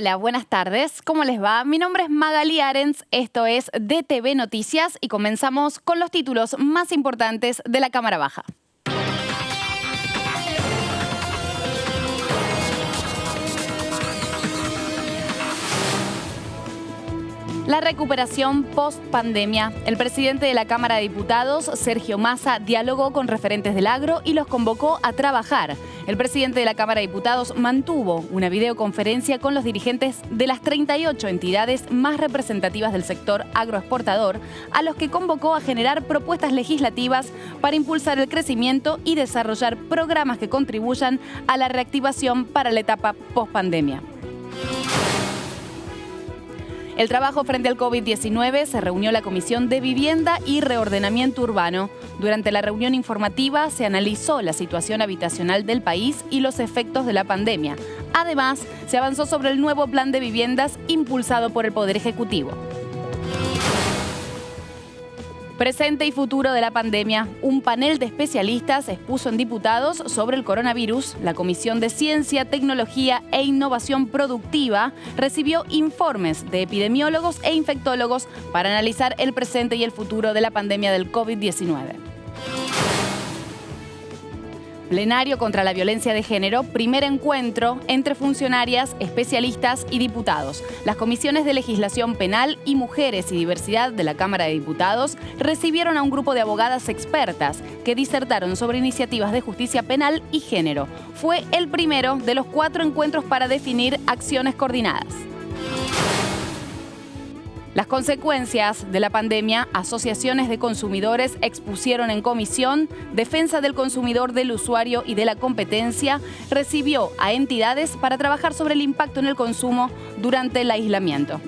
Hola, buenas tardes. ¿Cómo les va? Mi nombre es Magali Arens, esto es DTV Noticias y comenzamos con los títulos más importantes de la Cámara Baja. La recuperación post-pandemia. El presidente de la Cámara de Diputados, Sergio Massa, dialogó con referentes del agro y los convocó a trabajar. El presidente de la Cámara de Diputados mantuvo una videoconferencia con los dirigentes de las 38 entidades más representativas del sector agroexportador, a los que convocó a generar propuestas legislativas para impulsar el crecimiento y desarrollar programas que contribuyan a la reactivación para la etapa post-pandemia. El trabajo frente al COVID-19 se reunió la Comisión de Vivienda y Reordenamiento Urbano. Durante la reunión informativa se analizó la situación habitacional del país y los efectos de la pandemia. Además, se avanzó sobre el nuevo plan de viviendas impulsado por el Poder Ejecutivo. Presente y futuro de la pandemia. Un panel de especialistas expuso en diputados sobre el coronavirus. La Comisión de Ciencia, Tecnología e Innovación Productiva recibió informes de epidemiólogos e infectólogos para analizar el presente y el futuro de la pandemia del COVID-19. Plenario contra la violencia de género, primer encuentro entre funcionarias, especialistas y diputados. Las comisiones de legislación penal y mujeres y diversidad de la Cámara de Diputados recibieron a un grupo de abogadas expertas que disertaron sobre iniciativas de justicia penal y género. Fue el primero de los 4 encuentros para definir acciones coordinadas. Las consecuencias de la pandemia, asociaciones de consumidores expusieron en comisión. Defensa del consumidor, del usuario y de la competencia recibió a entidades para trabajar sobre el impacto en el consumo durante el aislamiento.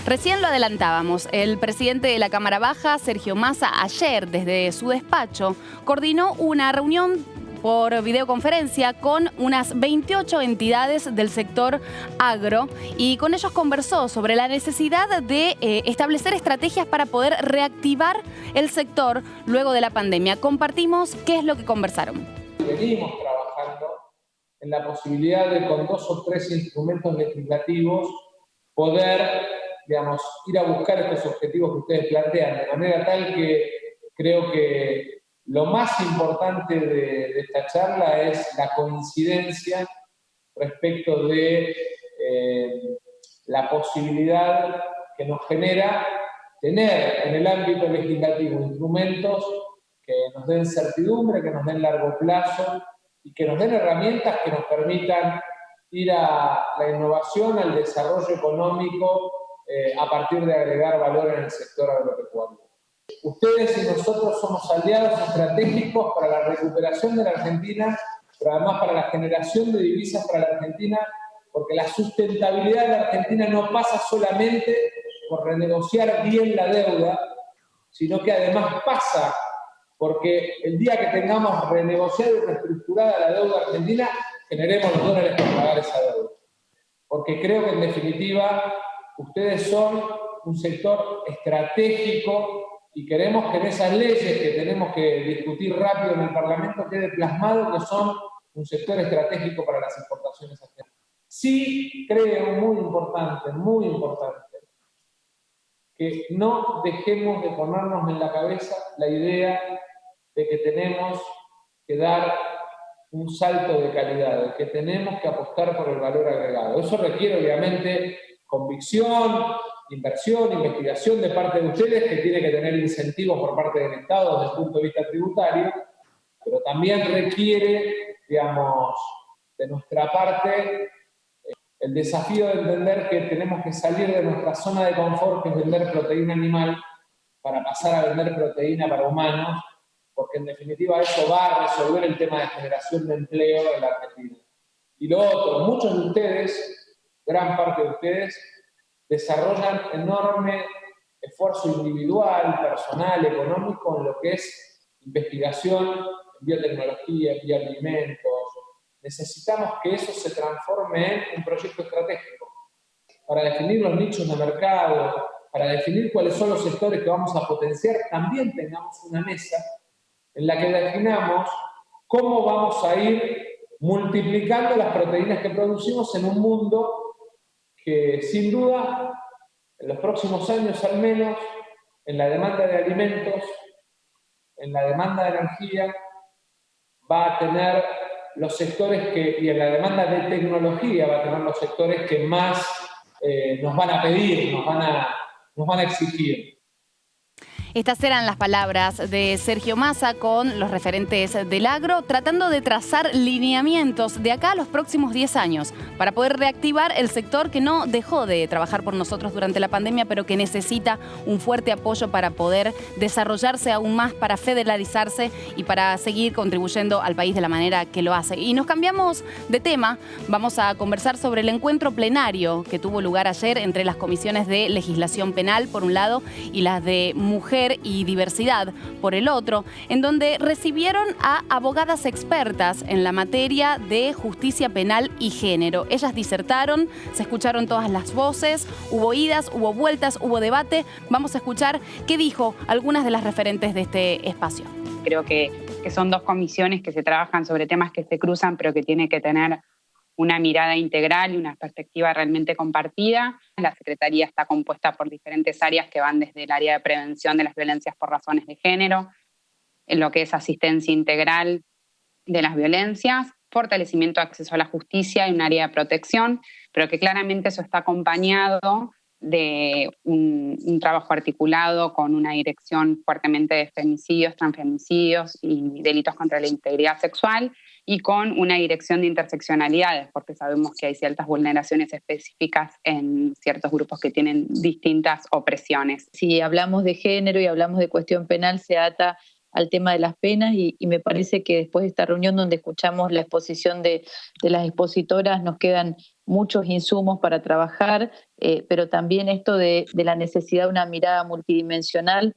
Recién lo adelantábamos, el presidente de la Cámara Baja, Sergio Massa, ayer desde su despacho coordinó una reunión por videoconferencia con unas 28 entidades del sector agro y con ellos conversó sobre la necesidad de establecer estrategias para poder reactivar el sector luego de la pandemia. Compartimos qué es lo que conversaron. Venimos trabajando en la posibilidad de con 2 o 3 instrumentos legislativos poder, ir a buscar estos objetivos que ustedes plantean, de manera tal que creo que lo más importante de esta charla es la coincidencia respecto de la posibilidad que nos genera tener en el ámbito legislativo instrumentos que nos den certidumbre, que nos den largo plazo y que nos den herramientas que nos permitan ir a la innovación, al desarrollo económico a partir de agregar valor en el sector agropecuario. Ustedes y nosotros somos aliados estratégicos para la recuperación de la Argentina, pero además para la generación de divisas para la Argentina, porque la sustentabilidad de la Argentina no pasa solamente por renegociar bien la deuda, sino que además pasa porque el día que tengamos renegociada y reestructurada la deuda argentina, generemos los dólares para pagar esa deuda. Porque creo que en definitiva ustedes son un sector estratégico y queremos que en esas leyes que tenemos que discutir rápido en el Parlamento quede plasmado que son un sector estratégico para las exportaciones argentinas. Sí creo, muy importante, que no dejemos de ponernos en la cabeza la idea de que tenemos que dar un salto de calidad, de que tenemos que apostar por el valor agregado. Eso requiere, obviamente, convicción, inversión, investigación de parte de ustedes, que tiene que tener incentivos por parte del Estado desde el punto de vista tributario, pero también requiere, de nuestra parte, el desafío de entender que tenemos que salir de nuestra zona de confort, que es vender proteína animal, para pasar a vender proteína para humanos, porque en definitiva eso va a resolver el tema de generación de empleo en la Argentina. Y lo otro, muchos de ustedes, gran parte de ustedes, desarrollan enorme esfuerzo individual, personal, económico en lo que es investigación en biotecnología, en bioalimentos. Necesitamos que eso se transforme en un proyecto estratégico para definir los nichos de mercado, para definir cuáles son los sectores que vamos a potenciar. También tengamos una mesa en la que definamos cómo vamos a ir multiplicando las proteínas que producimos en un mundo que, sin duda, en los próximos años al menos, en la demanda de alimentos, en la demanda de energía, va a tener los sectores y en la demanda de tecnología va a tener los sectores que más nos van a pedir, nos van a exigir. Estas eran las palabras de Sergio Massa con los referentes del agro, tratando de trazar lineamientos de acá a los próximos 10 años para poder reactivar el sector que no dejó de trabajar por nosotros durante la pandemia, pero que necesita un fuerte apoyo para poder desarrollarse aún más, para federalizarse y para seguir contribuyendo al país de la manera que lo hace. Y nos cambiamos de tema, vamos a conversar sobre el encuentro plenario que tuvo lugar ayer entre las comisiones de legislación penal, por un lado, y las de mujer y diversidad, por el otro, en donde recibieron a abogadas expertas en la materia de justicia penal y género. Ellas disertaron, se escucharon todas las voces, hubo idas, hubo vueltas, hubo debate. Vamos a escuchar qué dijo algunas de las referentes de este espacio. Creo que son dos comisiones que se trabajan sobre temas que se cruzan, pero que tienen que tener una mirada integral y una perspectiva realmente compartida. La Secretaría está compuesta por diferentes áreas que van desde el área de prevención de las violencias por razones de género, en lo que es asistencia integral de las violencias, fortalecimiento de acceso a la justicia y un área de protección, pero que claramente eso está acompañado de un trabajo articulado con una dirección fuertemente de femicidios, transfemicidios y delitos contra la integridad sexual, y con una dirección de interseccionalidades, porque sabemos que hay ciertas vulneraciones específicas en ciertos grupos que tienen distintas opresiones. Si hablamos de género y hablamos de cuestión penal, se ata al tema de las penas y me parece que después de esta reunión donde escuchamos la exposición de las expositoras nos quedan muchos insumos para trabajar, pero también esto de la necesidad de una mirada multidimensional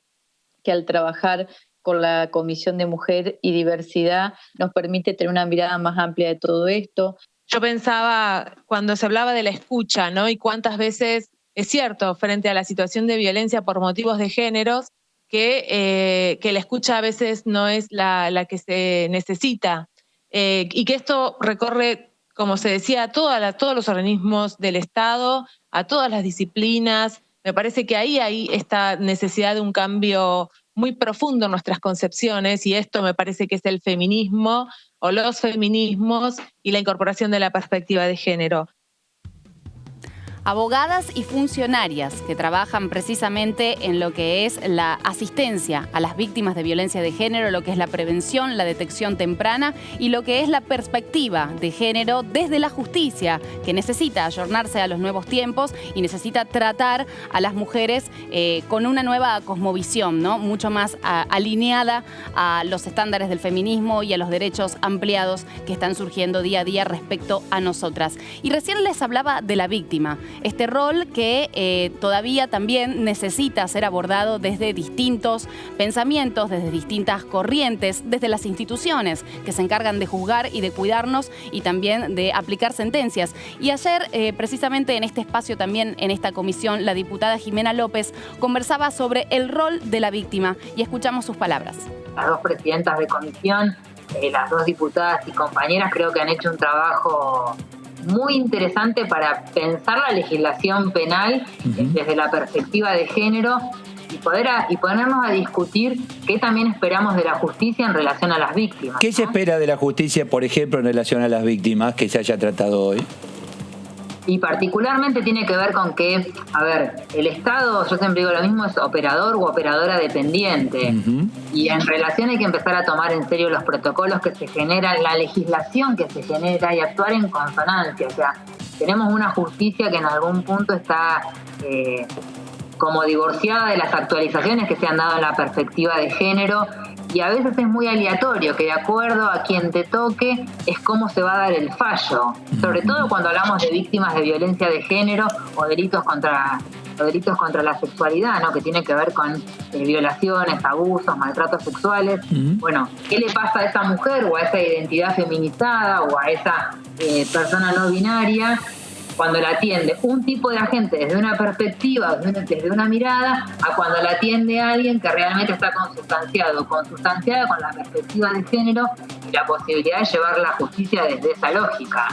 que al trabajar con la Comisión de Mujer y Diversidad nos permite tener una mirada más amplia de todo esto. Yo pensaba cuando se hablaba de la escucha, ¿no? Y cuántas veces es cierto, frente a la situación de violencia por motivos de géneros, que la escucha a veces no es la que se necesita, y que esto recorre, como se decía, a todos los organismos del Estado, a todas las disciplinas. Me parece que ahí hay esta necesidad de un cambio muy profundo en nuestras concepciones, y esto me parece que es el feminismo o los feminismos y la incorporación de la perspectiva de género. Abogadas y funcionarias que trabajan precisamente en lo que es la asistencia a las víctimas de violencia de género, lo que es la prevención, la detección temprana y lo que es la perspectiva de género desde la justicia, que necesita ayornarse a los nuevos tiempos y necesita tratar a las mujeres con una nueva cosmovisión, ¿no? Mucho más alineada a los estándares del feminismo y a los derechos ampliados que están surgiendo día a día respecto a nosotras. Y recién les hablaba de la víctima. Este rol que todavía también necesita ser abordado desde distintos pensamientos, desde distintas corrientes, desde las instituciones que se encargan de juzgar y de cuidarnos y también de aplicar sentencias. Y ayer, precisamente en este espacio también, en esta comisión, la diputada Jimena López conversaba sobre el rol de la víctima y escuchamos sus palabras. Las dos presidentas de comisión, las dos diputadas y compañeras creo que han hecho un trabajo muy interesante para pensar la legislación penal desde la perspectiva de género y ponernos a discutir qué también esperamos de la justicia en relación a las víctimas. ¿Qué se espera de la justicia, por ejemplo, en relación a las víctimas que se haya tratado hoy? Y particularmente tiene que ver con que, a ver, el Estado, yo siempre digo lo mismo, es operador u operadora dependiente. Y en relación hay que empezar a tomar en serio los protocolos que se generan, la legislación que se genera y actuar en consonancia. O sea, tenemos una justicia que en algún punto está como divorciada de las actualizaciones que se han dado en la perspectiva de género. Y a veces es muy aleatorio, que de acuerdo a quien te toque es cómo se va a dar el fallo. Sobre todo cuando hablamos de víctimas de violencia de género o delitos contra la sexualidad, ¿no? Que tiene que ver con violaciones, abusos, maltratos sexuales. Bueno, ¿qué le pasa a esa mujer o a esa identidad feminizada o a esa persona no binaria cuando la atiende un tipo de agente desde una perspectiva, desde una mirada, a cuando la atiende alguien que realmente está consustanciada con la perspectiva de género y la posibilidad de llevar la justicia desde esa lógica.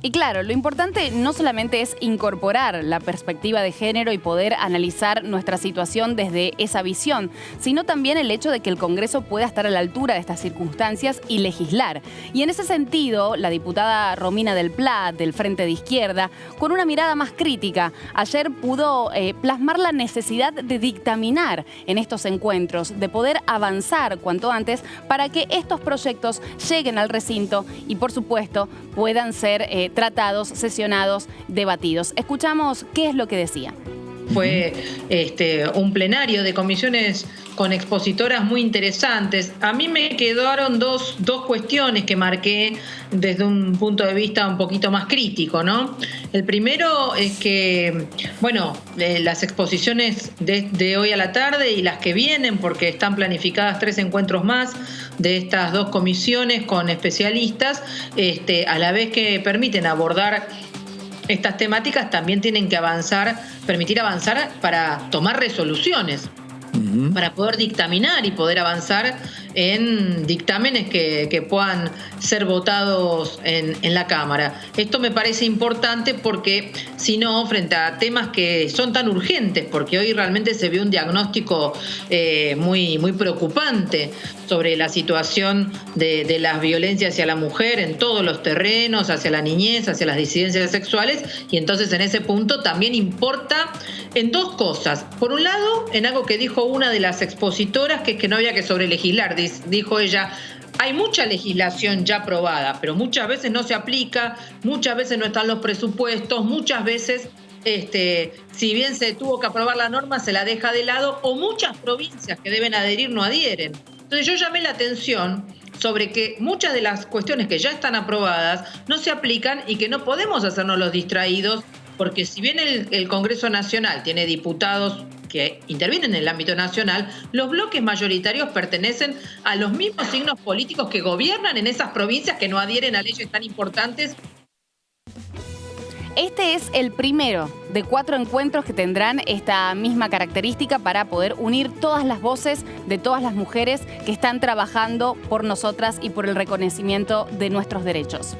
Y claro, lo importante no solamente es incorporar la perspectiva de género y poder analizar nuestra situación desde esa visión, sino también el hecho de que el Congreso pueda estar a la altura de estas circunstancias y legislar. Y en ese sentido, la diputada Romina del Plat, del Frente de Izquierda, con una mirada más crítica, ayer pudo plasmar la necesidad de dictaminar en estos encuentros, de poder avanzar cuanto antes para que estos proyectos lleguen al recinto y, por supuesto, puedan ser tratados, sesionados, debatidos. Escuchamos qué es lo que decía. Fue un plenario de comisiones con expositoras muy interesantes. A mí me quedaron dos cuestiones que marqué desde un punto de vista un poquito más crítico, ¿no? El primero es que, las exposiciones de hoy a la tarde y las que vienen, porque están planificadas 3 encuentros más de estas 2 comisiones con especialistas, a la vez que permiten abordar estas temáticas, también tienen que permitir avanzar para tomar resoluciones, para poder dictaminar y poder avanzar en dictámenes que puedan ser votados en la Cámara. Esto me parece importante porque, si no, frente a temas que son tan urgentes, porque hoy realmente se ve un diagnóstico muy, muy preocupante sobre la situación de las violencias hacia la mujer en todos los terrenos, hacia la niñez, hacia las disidencias sexuales, y entonces en ese punto también importa en 2 cosas. Por un lado, en algo que dijo una de las expositoras, que es que no había que sobrelegislar. Dijo ella, hay mucha legislación ya aprobada, pero muchas veces no se aplica, muchas veces no están los presupuestos, muchas veces, si bien se tuvo que aprobar la norma, se la deja de lado, o muchas provincias que deben adherir no adhieren. Entonces yo llamé la atención sobre que muchas de las cuestiones que ya están aprobadas no se aplican y que no podemos hacernos los distraídos, porque si bien el Congreso Nacional tiene diputados que intervienen en el ámbito nacional, los bloques mayoritarios pertenecen a los mismos signos políticos que gobiernan en esas provincias que no adhieren a leyes tan importantes. Este es el primero de 4 encuentros que tendrán esta misma característica para poder unir todas las voces de todas las mujeres que están trabajando por nosotras y por el reconocimiento de nuestros derechos.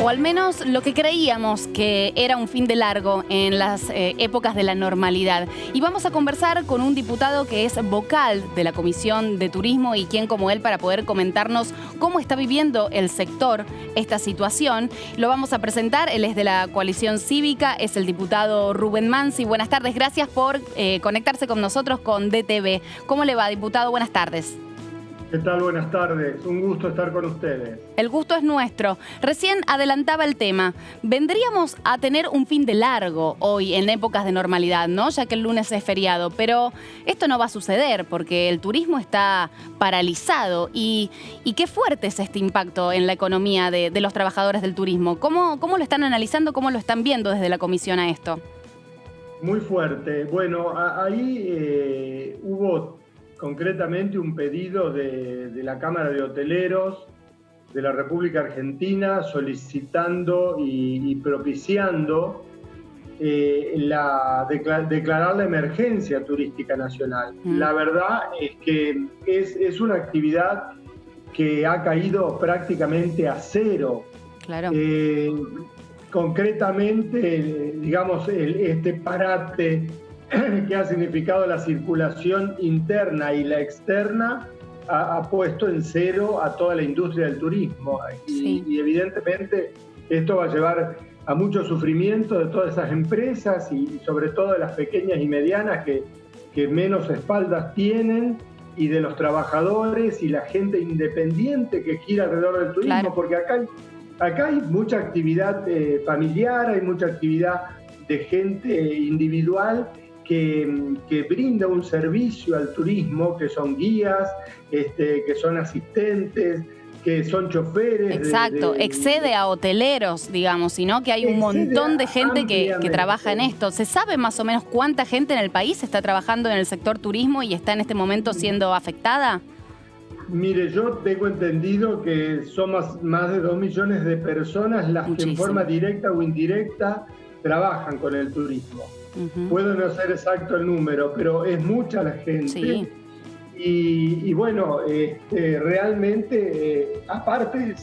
O al menos lo que creíamos que era un fin de largo en las épocas de la normalidad. Y vamos a conversar con un diputado que es vocal de la Comisión de Turismo y quien como él para poder comentarnos cómo está viviendo el sector esta situación. Lo vamos a presentar, él es de la Coalición Cívica, es el diputado Rubén Mansi. Buenas tardes, gracias por conectarse con nosotros con DTV. ¿Cómo le va, diputado? Buenas tardes. ¿Qué tal? Buenas tardes. Un gusto estar con ustedes. El gusto es nuestro. Recién adelantaba el tema. Vendríamos a tener un fin de largo hoy en épocas de normalidad, ¿no? Ya que el lunes es feriado. Pero esto no va a suceder porque el turismo está paralizado. ¿Y qué fuerte es este impacto en la economía de los trabajadores del turismo? ¿Cómo lo están analizando? ¿Cómo lo están viendo desde la comisión a esto? Muy fuerte. Bueno, ahí hubo concretamente un pedido de la Cámara de Hoteleros de la República Argentina solicitando y propiciando declarar la emergencia turística nacional. La verdad es que es una actividad que ha caído prácticamente a cero. Claro. Concretamente, digamos, este parate que ha significado la circulación interna y la externa ha puesto en cero a toda la industria del turismo. Y evidentemente esto va a llevar a mucho sufrimiento de todas esas empresas y sobre todo de las pequeñas y medianas que menos espaldas tienen, y de los trabajadores y la gente independiente que gira alrededor del turismo. Claro. Porque acá hay mucha actividad familiar, hay mucha actividad de gente individual que brinda un servicio al turismo, que son guías, que son asistentes, que son choferes. Exacto, excede a hoteleros, digamos, sino que hay un montón de gente que trabaja en esto. ¿Se sabe más o menos cuánta gente en el país está trabajando en el sector turismo y está en este momento siendo afectada? Mire, yo tengo entendido que son más de 2 millones de personas las que en forma directa o indirecta trabajan con el turismo. Puedo no ser exacto el número, pero es mucha la gente. Sí. Y bueno, realmente, aparte,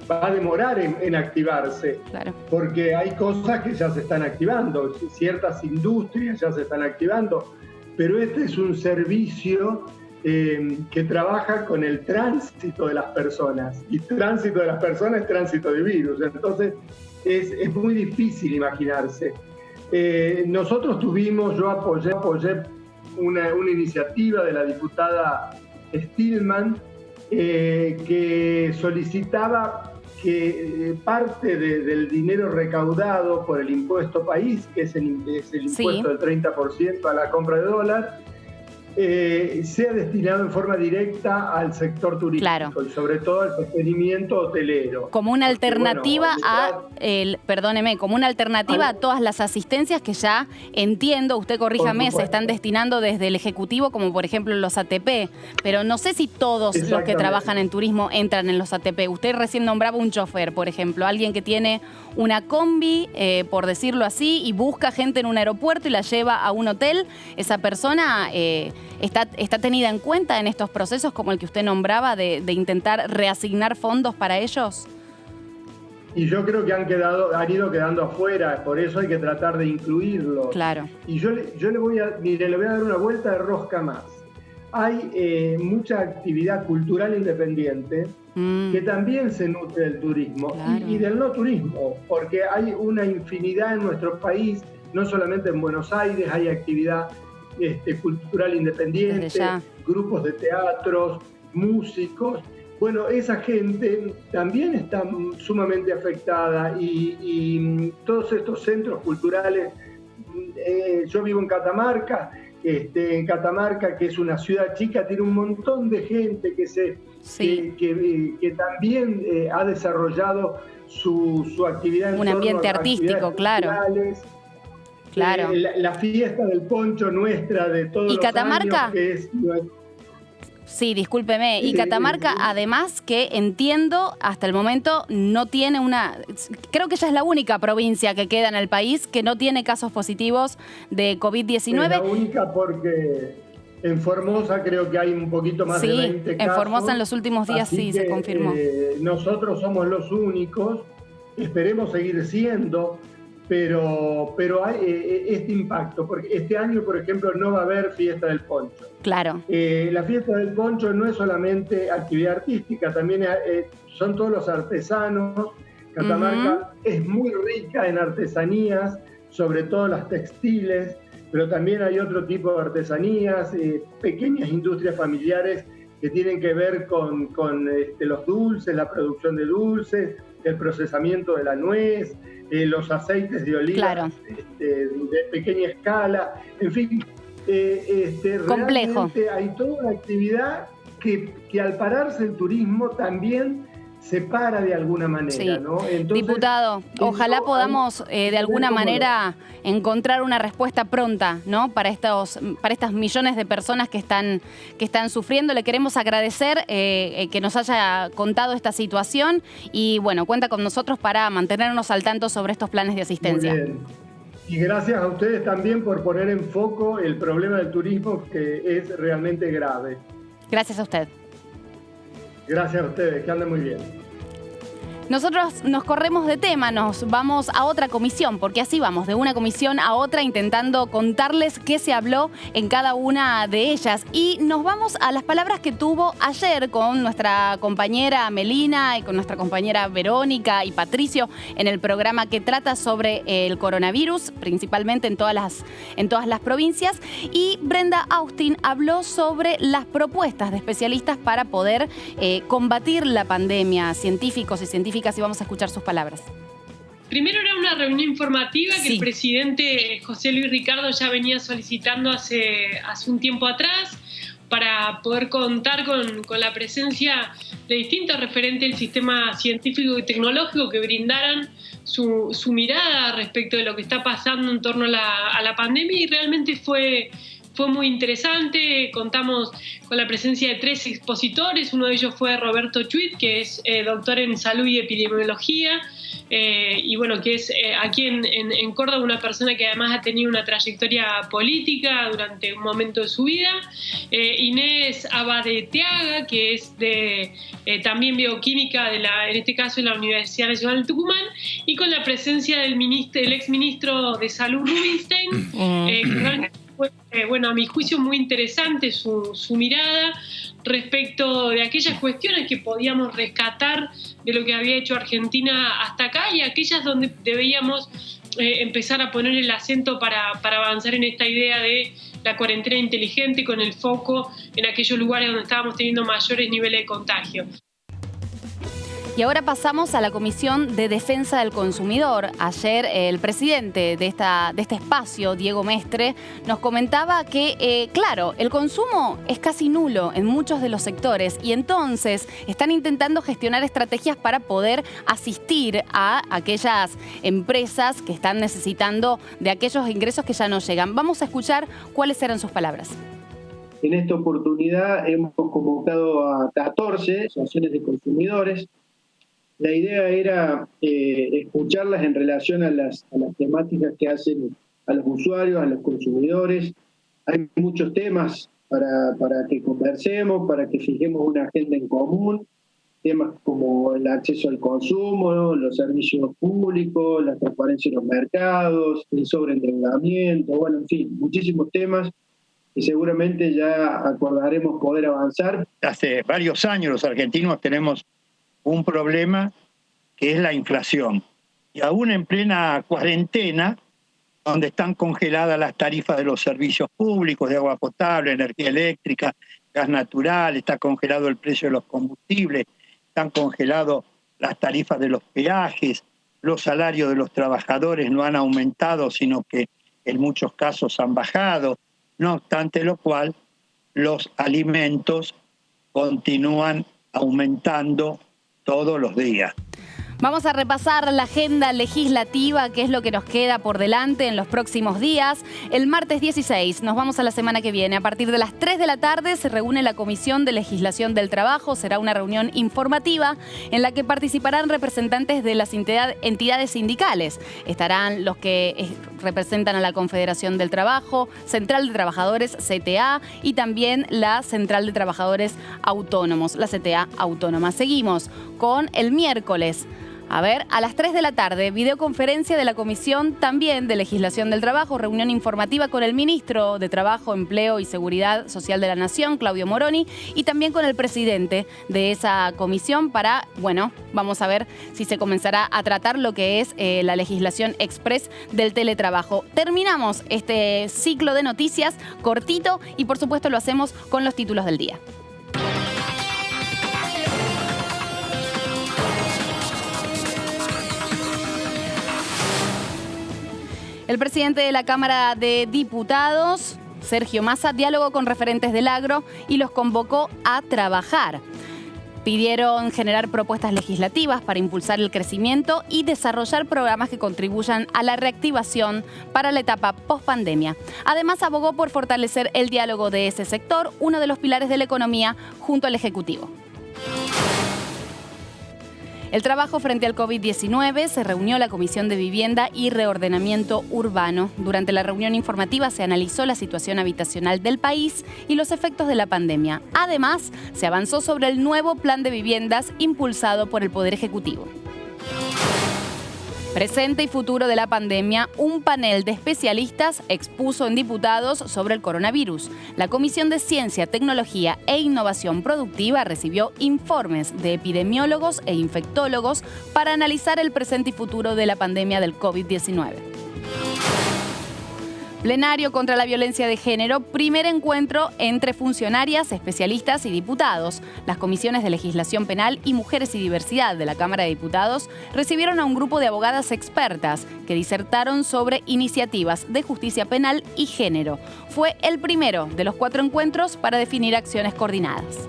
va a demorar en activarse, claro, porque hay cosas que ya se están activando, ciertas industrias ya se están activando, pero este es un servicio que trabaja con el tránsito de las personas, y tránsito de las personas es tránsito de virus, entonces es muy difícil imaginarse. Nosotros yo apoyé una iniciativa de la diputada Stillman que solicitaba que parte del dinero recaudado por el impuesto país, que es el impuesto del 30% a la compra de dólar, sea destinado en forma directa al sector turístico, claro, y sobre todo al sostenimiento hotelero. Como una alternativa como una alternativa a todas las asistencias que ya entiendo, usted corríjame, se están destinando desde el Ejecutivo, como por ejemplo los ATP, pero no sé si todos los que trabajan en turismo entran en los ATP. Usted recién nombraba un chofer, por ejemplo, alguien que tiene una combi, por decirlo así, y busca gente en un aeropuerto y la lleva a un hotel. Esa persona está tenida en cuenta en estos procesos como el que usted nombraba de intentar reasignar fondos para ellos. Y yo creo que han ido quedando afuera, por eso hay que tratar de incluirlos. Claro. Y yo le voy a dar una vuelta de rosca más. Hay mucha actividad cultural independiente que también se nutre del turismo, claro, y del no turismo, porque hay una infinidad en nuestro país, no solamente en Buenos Aires, hay actividad cultural independiente, grupos de teatros, músicos. Bueno, esa gente también está sumamente afectada y todos estos centros culturales, yo vivo en Catamarca, que es una ciudad chica, tiene un montón de gente que también ha desarrollado su actividad en un ambiente artístico, claro. Claro. La fiesta del poncho nuestra de todos los Catamarca, años, que es... Sí, discúlpeme. Y Catamarca, además, que entiendo, hasta el momento no tiene creo que ya es la única provincia que queda en el país que no tiene casos positivos de COVID-19. Es la única porque en Formosa creo que hay un poquito más de 20 casos. En Formosa en los últimos días sí se confirmó. Nosotros somos los únicos, esperemos seguir siendo, pero hay este impacto, porque este año, por ejemplo, no va a haber fiesta del poncho. Claro. La fiesta del poncho no es solamente actividad artística, también son todos los artesanos. Catamarca es muy rica en artesanías, sobre todo las textiles, pero también hay otro tipo de artesanías, pequeñas industrias familiares que tienen que ver con los dulces, la producción de dulces, el procesamiento de la nuez, los aceites de oliva, claro, de pequeña escala, en fin, complejo. Realmente hay toda una actividad que al pararse el turismo también se para de alguna manera, sí, ¿no? Entonces, diputado, ojalá podamos de alguna manera encontrar una respuesta pronta, ¿no? Para estas millones de personas que están sufriendo. Le queremos agradecer que nos haya contado esta situación y bueno, cuenta con nosotros para mantenernos al tanto sobre estos planes de asistencia. Muy bien. Y gracias a ustedes también por poner en foco el problema del turismo, que es realmente grave. Gracias a usted. Gracias a ustedes, que anden muy bien. Nosotros nos corremos de tema, nos vamos a otra comisión, porque así vamos, de una comisión a otra, intentando contarles qué se habló en cada una de ellas. Y nos vamos a las palabras que tuvo ayer con nuestra compañera Melina y con nuestra compañera Verónica y Patricio en el programa que trata sobre el coronavirus, principalmente en todas las provincias. Y Brenda Austin habló sobre las propuestas de especialistas para poder combatir la pandemia, científicos y científicas, y vamos a escuchar sus palabras. Primero era una reunión informativa que el presidente José Luis Ricardo ya venía solicitando hace un tiempo atrás para poder contar con la presencia de distintos referentes del sistema científico y tecnológico que brindaran su mirada respecto de lo que está pasando en torno a la pandemia, y realmente fue muy interesante. Contamos con la presencia de 3 expositores. Uno de ellos fue Roberto Chuit, que es doctor en salud y epidemiología, y bueno, que es aquí en Córdoba una persona que además ha tenido una trayectoria política durante un momento de su vida. Inés Abadeteaga, que es de también bioquímica en este caso de la Universidad Nacional de Tucumán, y con la presencia del exministro de Salud Rubinstein, que realmente fue, a mi juicio, muy interesante su mirada respecto de aquellas cuestiones que podíamos rescatar de lo que había hecho Argentina hasta acá, y aquellas donde debíamos empezar a poner el acento para avanzar en esta idea de la cuarentena inteligente, con el foco en aquellos lugares donde estábamos teniendo mayores niveles de contagio. Y ahora pasamos a la Comisión de Defensa del Consumidor. Ayer el presidente de este espacio, Diego Mestre, nos comentaba que, claro, el consumo es casi nulo en muchos de los sectores, y entonces están intentando gestionar estrategias para poder asistir a aquellas empresas que están necesitando de aquellos ingresos que ya no llegan. Vamos a escuchar cuáles eran sus palabras. En esta oportunidad hemos convocado a 14 asociaciones de consumidores. La idea era escucharlas en relación a las temáticas que hacen a los usuarios, a los consumidores. Hay muchos temas para que conversemos, para que fijemos una agenda en común. Temas como el acceso al consumo, los servicios públicos, la transparencia en los mercados, el sobreendeudamiento, bueno, en fin, muchísimos temas que seguramente ya acordaremos poder avanzar. Hace varios años los argentinos tenemos un problema que es la inflación. Y aún en plena cuarentena, donde están congeladas las tarifas de los servicios públicos, de agua potable, energía eléctrica, gas natural, está congelado el precio de los combustibles, están congeladas las tarifas de los peajes, los salarios de los trabajadores no han aumentado, sino que en muchos casos han bajado. No obstante lo cual, los alimentos continúan aumentando todos los días. Vamos a repasar la agenda legislativa, qué es lo que nos queda por delante en los próximos días. El martes 16, nos vamos a la semana que viene. A partir de las 3 de la tarde se reúne la Comisión de Legislación del Trabajo. Será una reunión informativa en la que participarán representantes de las entidades sindicales. Estarán los que representan a la Confederación del Trabajo, Central de Trabajadores, CTA, y también la Central de Trabajadores Autónomos, la CTA Autónoma. Seguimos con el miércoles. A las 3 de la tarde, videoconferencia de la Comisión también de Legislación del Trabajo, reunión informativa con el ministro de Trabajo, Empleo y Seguridad Social de la Nación, Claudio Moroni, y también con el presidente de esa comisión para, vamos a ver si se comenzará a tratar lo que es la legislación express del teletrabajo. Terminamos este ciclo de noticias cortito y por supuesto lo hacemos con los títulos del día. El presidente de la Cámara de Diputados, Sergio Massa, dialogó con referentes del agro y los convocó a trabajar. Pidieron generar propuestas legislativas para impulsar el crecimiento y desarrollar programas que contribuyan a la reactivación para la etapa post-pandemia. Además, abogó por fortalecer el diálogo de ese sector, uno de los pilares de la economía, junto al Ejecutivo. El trabajo frente al COVID-19 se reunió la Comisión de Vivienda y Reordenamiento Urbano. Durante la reunión informativa se analizó la situación habitacional del país y los efectos de la pandemia. Además, se avanzó sobre el nuevo plan de viviendas impulsado por el Poder Ejecutivo. Presente y futuro de la pandemia, un panel de especialistas expuso en Diputados sobre el coronavirus. La Comisión de Ciencia, Tecnología e Innovación Productiva recibió informes de epidemiólogos e infectólogos para analizar el presente y futuro de la pandemia del COVID-19. Plenario contra la violencia de género, primer encuentro entre funcionarias, especialistas y diputados. Las comisiones de legislación penal y mujeres y diversidad de la Cámara de Diputados recibieron a un grupo de abogadas expertas que disertaron sobre iniciativas de justicia penal y género. Fue el primero de los 4 encuentros para definir acciones coordinadas.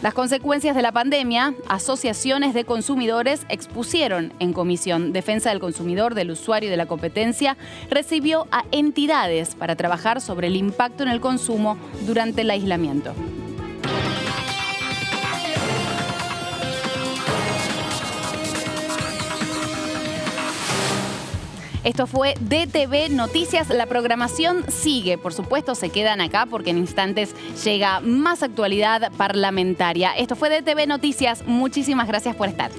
Las consecuencias de la pandemia, asociaciones de consumidores expusieron en comisión. Defensa del Consumidor, del Usuario y de la Competencia recibió a entidades para trabajar sobre el impacto en el consumo durante el aislamiento. Esto fue DTV Noticias. La programación sigue. Por supuesto, se quedan acá porque en instantes llega más actualidad parlamentaria. Esto fue DTV Noticias. Muchísimas gracias por estar.